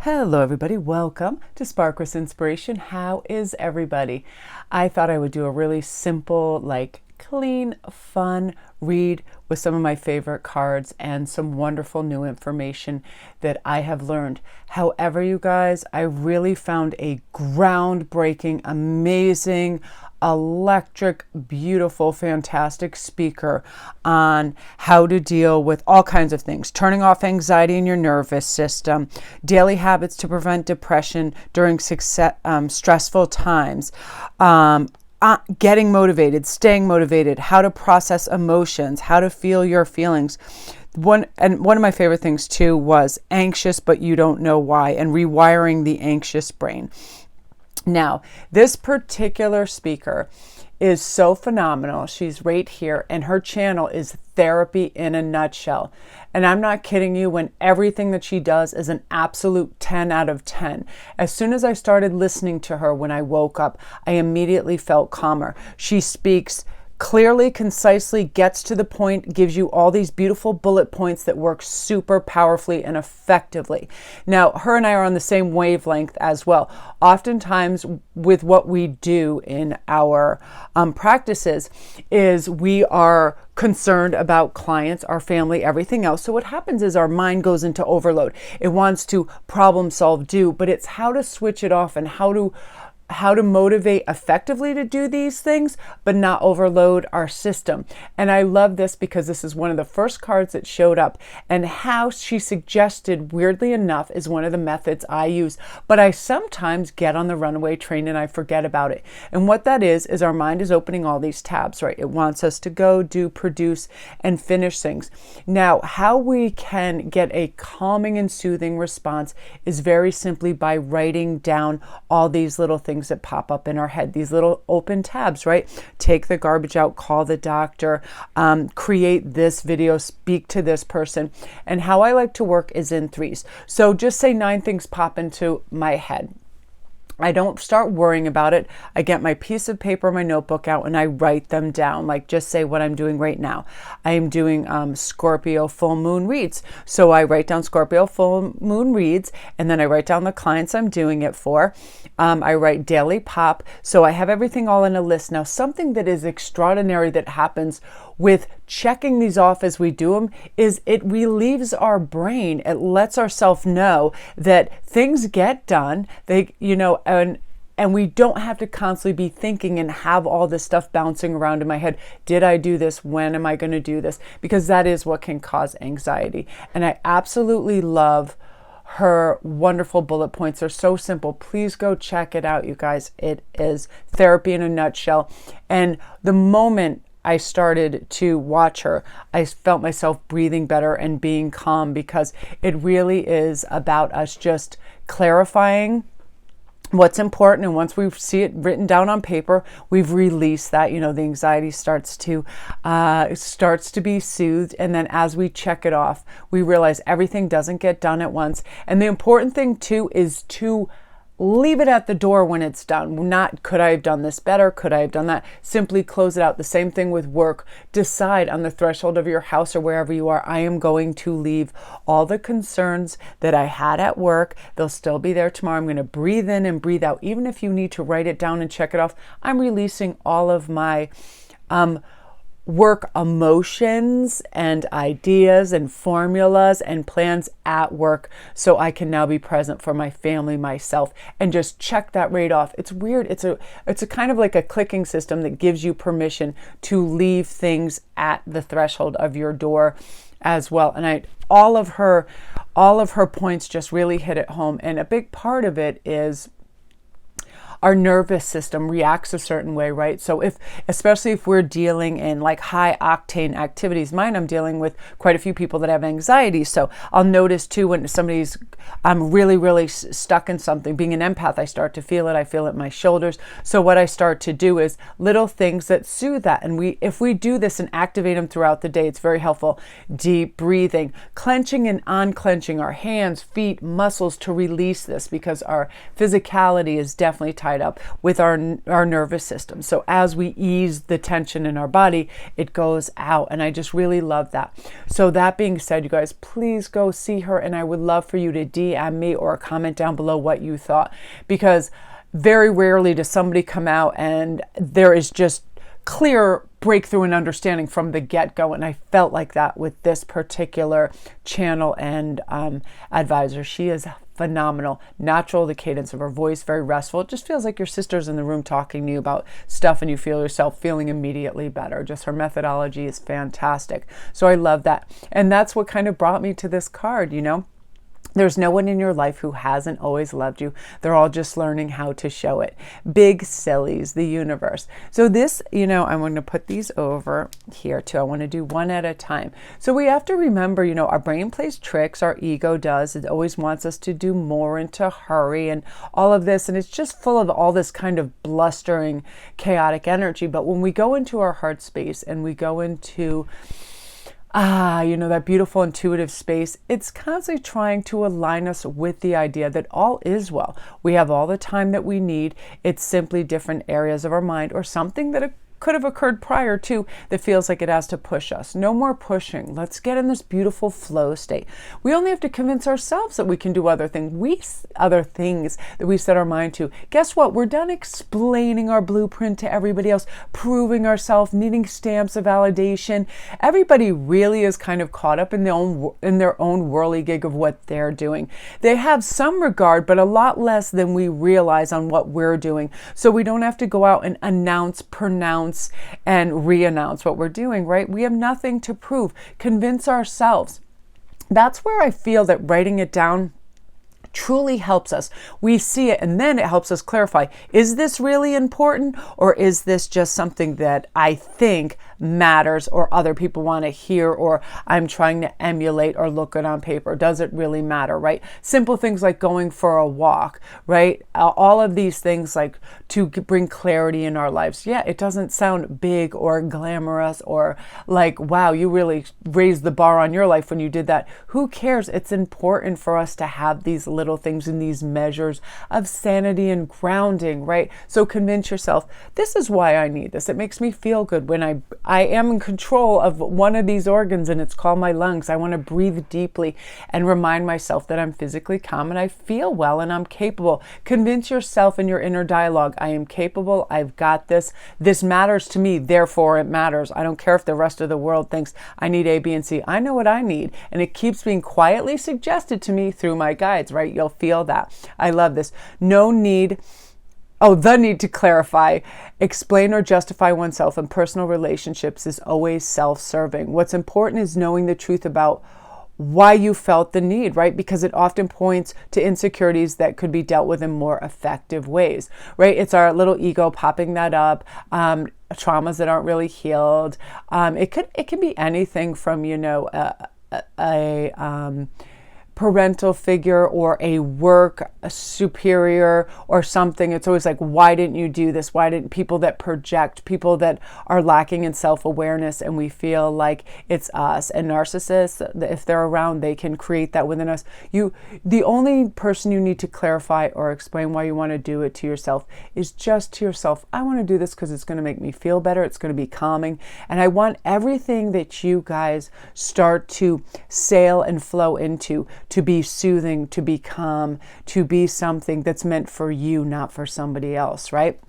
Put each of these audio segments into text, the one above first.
Hello everybody, welcome to Sparkless Inspiration. How is everybody? I thought I would do a really simple, clean, fun read with some of my favorite cards and some wonderful new information that I have learned. However, you guys, I really found a groundbreaking, amazing, electric, beautiful, fantastic speaker on how to deal with all kinds of things, turning off anxiety in your nervous system, daily habits to prevent depression during stressful times, getting motivated, staying motivated, how to process emotions, how to feel your feelings. One of my favorite things too was anxious but you don't know why, and rewiring the anxious brain. Now, this particular speaker is so phenomenal. She's right here, and her channel is Therapy in a Nutshell. And I'm not kidding you when everything that she does is an absolute 10 out of 10. As soon as I started listening to her when I woke up, I immediately felt calmer. She speaks clearly, concisely, gets to the point, gives you all these beautiful bullet points that work super powerfully and effectively. Now, her and I are on the same wavelength as well. Oftentimes with what we do in our practices is we are concerned about clients, our family, everything else. So what happens is our mind goes into overload. It wants to problem solve, but it's how to switch it off and how to motivate effectively to do these things, but not overload our system. And I love this because this is one of the first cards that showed up, and how she suggested, weirdly enough, is one of the methods I use, but I sometimes get on the runaway train and I forget about it. And what that is our mind is opening all these tabs, right? It wants us to go, do, produce, and finish things. Now, how we can get a calming and soothing response is very simply by writing down all these little things that pop up in our head, these little open tabs, right? Take the garbage out, call the doctor, create this video, speak to this person. And how I like to work is in threes. So just say 9 things pop into my head. I don't start worrying about it. I get my piece of paper, my notebook out, and I write them down. Like, just say what I'm doing right now. I am doing Scorpio full moon reads. So I write down Scorpio full moon reads, and then I write down the clients I'm doing it for. I write daily pop. So I have everything all in a list. Now, something that is extraordinary that happens with checking these off as we do them is it relieves our brain. It lets ourselves know that things get done. And we don't have to constantly be thinking and have all this stuff bouncing around in my head. Did I do this? When am I going to do this? Because that is what can cause anxiety. And I absolutely love her wonderful bullet points. Are so simple. Please go check it out, you guys. It is Therapy in a Nutshell. And the moment I started to watch her, I felt myself breathing better and being calm, because it really is about us just clarifying what's important. And once we see it written down on paper, we've released that, the anxiety starts to be soothed. And then as we check it off, we realize everything doesn't get done at once. And the important thing too is to leave it at the door when it's done. Not, could I have done this better? Could I have done that? Simply close it out. The same thing with work. Decide on the threshold of your house or wherever you are, I am going to leave all the concerns that I had at work. They'll still be there tomorrow. I'm going to breathe in and breathe out. Even if you need to write it down and check it off, I'm releasing all of my work emotions and ideas and formulas and plans at work, so I can now be present for my family, myself, and just check that right off. It's weird. It's a kind of like a clicking system that gives you permission to leave things at the threshold of your door as well. And all of her points just really hit it home. And a big part of it is our nervous system reacts a certain way, right? So especially if we're dealing in high octane activities, I'm dealing with quite a few people that have anxiety. So I'll notice too, when I'm really, really stuck in something, being an empath, I start to feel it. I feel it in my shoulders. So what I start to do is little things that soothe that. And if we do this and activate them throughout the day, it's very helpful. Deep breathing, clenching and unclenching our hands, feet, muscles to release this, because our physicality is definitely tied tied up with our nervous system. So as we ease the tension in our body, it goes out. And I just really love that. So that being said, you guys, please go see her. And I would love for you to DM me or comment down below what you thought, because very rarely does somebody come out and there is just clear breakthrough and understanding from the get-go. And I felt like that with this particular channel and advisor. She is phenomenal. Natural, the cadence of her voice, very restful. It just feels like your sister's in the room talking to you about stuff and you feel yourself feeling immediately better. Just her methodology is fantastic. So I love that. And that's what kind of brought me to this card, you know. There's no one in your life who hasn't always loved you. They're all just learning how to show it. Big sillies, the universe. So this, you know, I'm going to put these over here too. I want to do one at a time. So we have to remember, you know, our brain plays tricks. Our ego does. It always wants us to do more and to hurry and all of this. And it's just full of all this kind of blustering, chaotic energy. But when we go into our heart space and we go into you know, that beautiful intuitive space, it's constantly trying to align us with the idea that all is well. We have all the time that we need. It's simply different areas of our mind or something that could have occurred prior to that feels like it has to push us. No more pushing. Let's get in this beautiful flow state. We only have to convince ourselves that we can do other things that we set our mind to. Guess what? We're done explaining our blueprint to everybody else, proving ourselves, needing stamps of validation. Everybody really is kind of caught up in their own whirligig of what they're doing. They have some regard, but a lot less than we realize on what we're doing. So we don't have to go out and pronounce and re-announce what we're doing, right? We have nothing to prove. Convince ourselves. That's where I feel that writing it down truly helps us. We see it and then it helps us clarify, is this really important, or is this just something that I think matters or other people want to hear, or I'm trying to emulate or look good on paper? Does it really matter, right? Simple things like going for a walk, right? All of these things like to bring clarity in our lives. Yeah, it doesn't sound big or glamorous or like, wow, you really raised the bar on your life when you did that. Who cares? It's important for us to have these little things and these measures of sanity and grounding, right? So convince yourself, this is why I need this. It makes me feel good when I am in control of one of these organs, and it's called my lungs. I want to breathe deeply and remind myself that I'm physically calm and I feel well and I'm capable. Convince yourself in your inner dialogue, I am capable, I've got this. This matters to me, therefore it matters. I don't care if the rest of the world thinks I need A, B, and C. I know what I need, and it keeps being quietly suggested to me through my guides, right? You'll feel that. I love this. The need to clarify, explain, or justify oneself in personal relationships is always self-serving. What's important is knowing the truth about why you felt the need, right? Because it often points to insecurities that could be dealt with in more effective ways, right? It's our little ego popping that up, traumas that aren't really healed. It can be anything from, you know, a parental figure or a superior or something. It's always like, why didn't you do this? Why didn't people that project, people that are lacking in self-awareness, and we feel like it's us. And narcissists, if they're around, they can create that within us. The only person you need to clarify or explain why you want to do it to yourself is just to yourself. I want to do this because it's going to make me feel better. It's going to be calming. And I want everything that you guys start to sail and flow into to be soothing, to be calm, to be something that's meant for you, not for somebody else, right?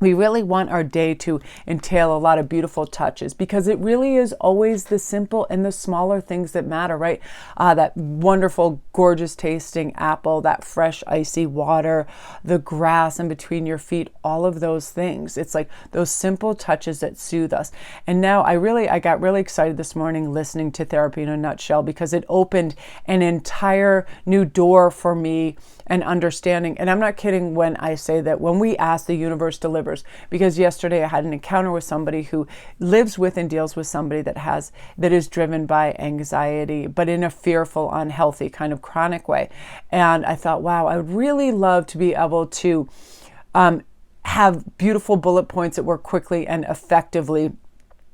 We really want our day to entail a lot of beautiful touches, because it really is always the simple and the smaller things that matter, right? That wonderful, gorgeous tasting apple, that fresh, icy water, the grass in between your feet, all of those things. It's like those simple touches that soothe us. And now I got really excited this morning listening to Therapy in a Nutshell, because it opened an entire new door for me and understanding. And I'm not kidding when I say that when we ask, the universe delivers. Because yesterday I had an encounter with somebody who lives with and deals with somebody that is driven by anxiety, but in a fearful, unhealthy kind of chronic way. And I thought, wow, I would really love to be able to have beautiful bullet points that work quickly and effectively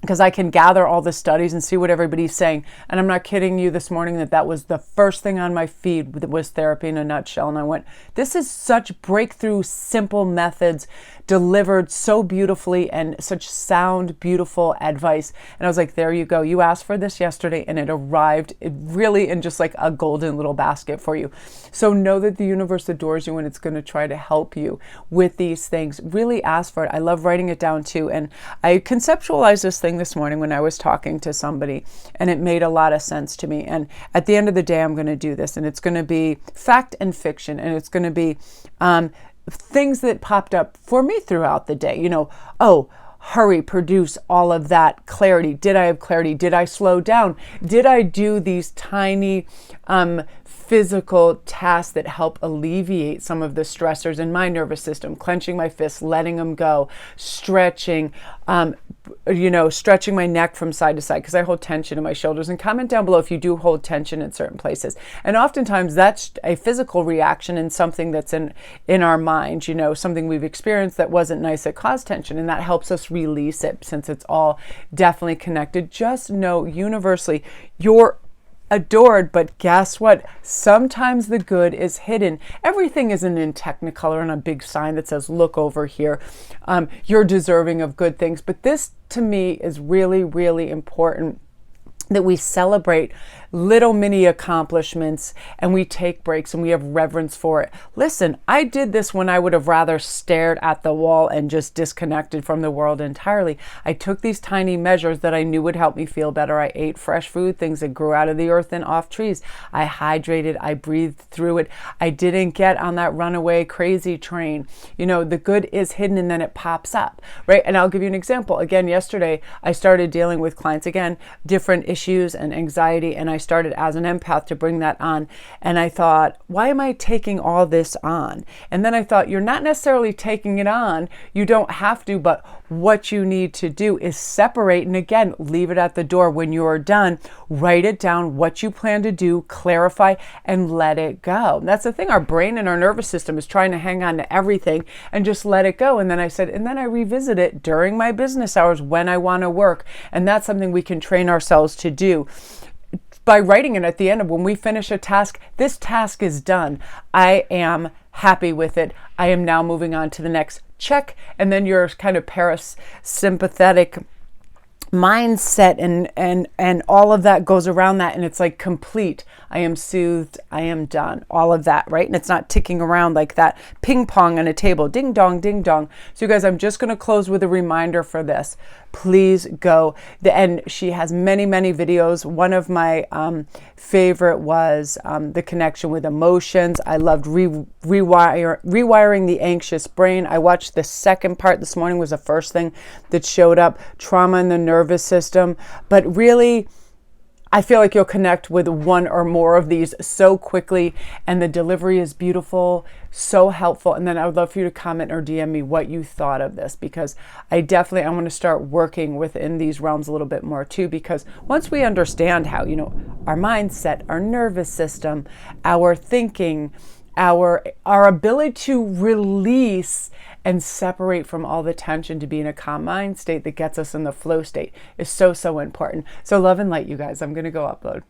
because I can gather all the studies and see what everybody's saying. And I'm not kidding you this morning that was the first thing on my feed that was therapy in a nutshell. And I went, this is such breakthrough, simple methods delivered so beautifully and such sound, beautiful advice. And I was like, there you go. You asked for this yesterday and it arrived really in just like a golden little basket for you. So know that the universe adores you and it's going to try to help you with these things. Really ask for it. I love writing it down too. And I conceptualized this thing this morning when I was talking to somebody and it made a lot of sense to me. And at the end of the day, I'm going to do this and it's going to be fact and fiction and it's going to be things that popped up for me throughout the day. Hurry, produce all of that clarity. Did I have clarity? Did I slow down? Did I do these tiny physical tasks that help alleviate some of the stressors in my nervous system? Clenching my fists, letting them go, stretching, stretching my neck from side to side because I hold tension in my shoulders. And comment down below if you do hold tension in certain places. And oftentimes that's a physical reaction in something that's in our mind, something we've experienced that wasn't nice that caused tension. And that helps us release it since it's all definitely connected. Just know universally you're adored, but guess what? Sometimes the good is hidden. Everything isn't in Technicolor and a big sign that says, look over here. You're deserving of good things. But this to me is really, really important that we celebrate little mini accomplishments and we take breaks and we have reverence for it. Listen, I did this when I would have rather stared at the wall and just disconnected from the world entirely. I took these tiny measures that I knew would help me feel better. I ate fresh food, things that grew out of the earth and off trees. I hydrated, I breathed through it. I didn't get on that runaway crazy train. The good is hidden and then it pops up, right? And I'll give you an example. Again, yesterday, I started dealing with clients, again, different issues and anxiety, and I started as an empath to bring that on. And I thought, why am I taking all this on? And then I thought, you're not necessarily taking it on. You don't have to, but what you need to do is separate. And again, leave it at the door. When you're done, write it down, what you plan to do, clarify, and let it go. That's the thing. Our brain and our nervous system is trying to hang on to everything and just let it go. And then I said, and then I revisit it during my business hours when I want to work. And that's something we can train ourselves to do. By writing it at the end of when we finish a task, this task is done. I am happy with it. I am now moving on to the next check. And then your kind of parasympathetic mindset and all of that goes around that, and it's like complete. I am soothed. I am done. All of that, right? And it's not ticking around like that ping pong on a table. Ding dong, ding dong. So you guys, I'm just going to close with a reminder for this. Please go. And she has many, many videos. One of my favorite was the connection with emotions. I loved rewiring the anxious brain. I watched the second part this morning, was the first thing that showed up. Trauma in the nervous system. But really, I feel like you'll connect with one or more of these so quickly, and the delivery is beautiful, so helpful. And then I would love for you to comment or DM me what you thought of this, because I want to start working within these realms a little bit more too, because once we understand how, our mindset, our nervous system, our thinking, our ability to release and separate from all the tension to be in a calm mind state that gets us in the flow state is so, so important. So love and light, you guys. I'm going to go upload.